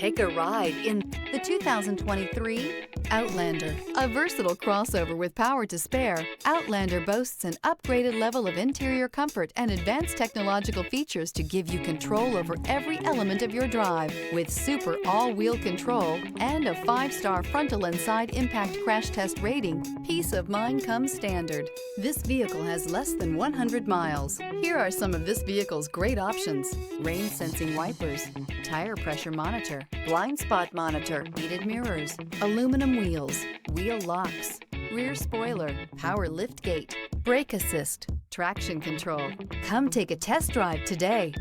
Take a ride in the 2023 Outlander. A versatile crossover with power to spare, Outlander boasts an upgraded level of interior comfort and advanced technological features to give you control over every element of your drive. With super all-wheel control and a 5-star frontal and side impact crash test rating, peace of mind comes standard. This vehicle has less than 100 miles. Here are some of this vehicle's great options: rain sensing wipers, tire pressure monitor, blind spot monitor, heated mirrors, aluminum wheels, wheel locks, rear spoiler, power liftgate, brake assist, traction control. Come take a test drive today.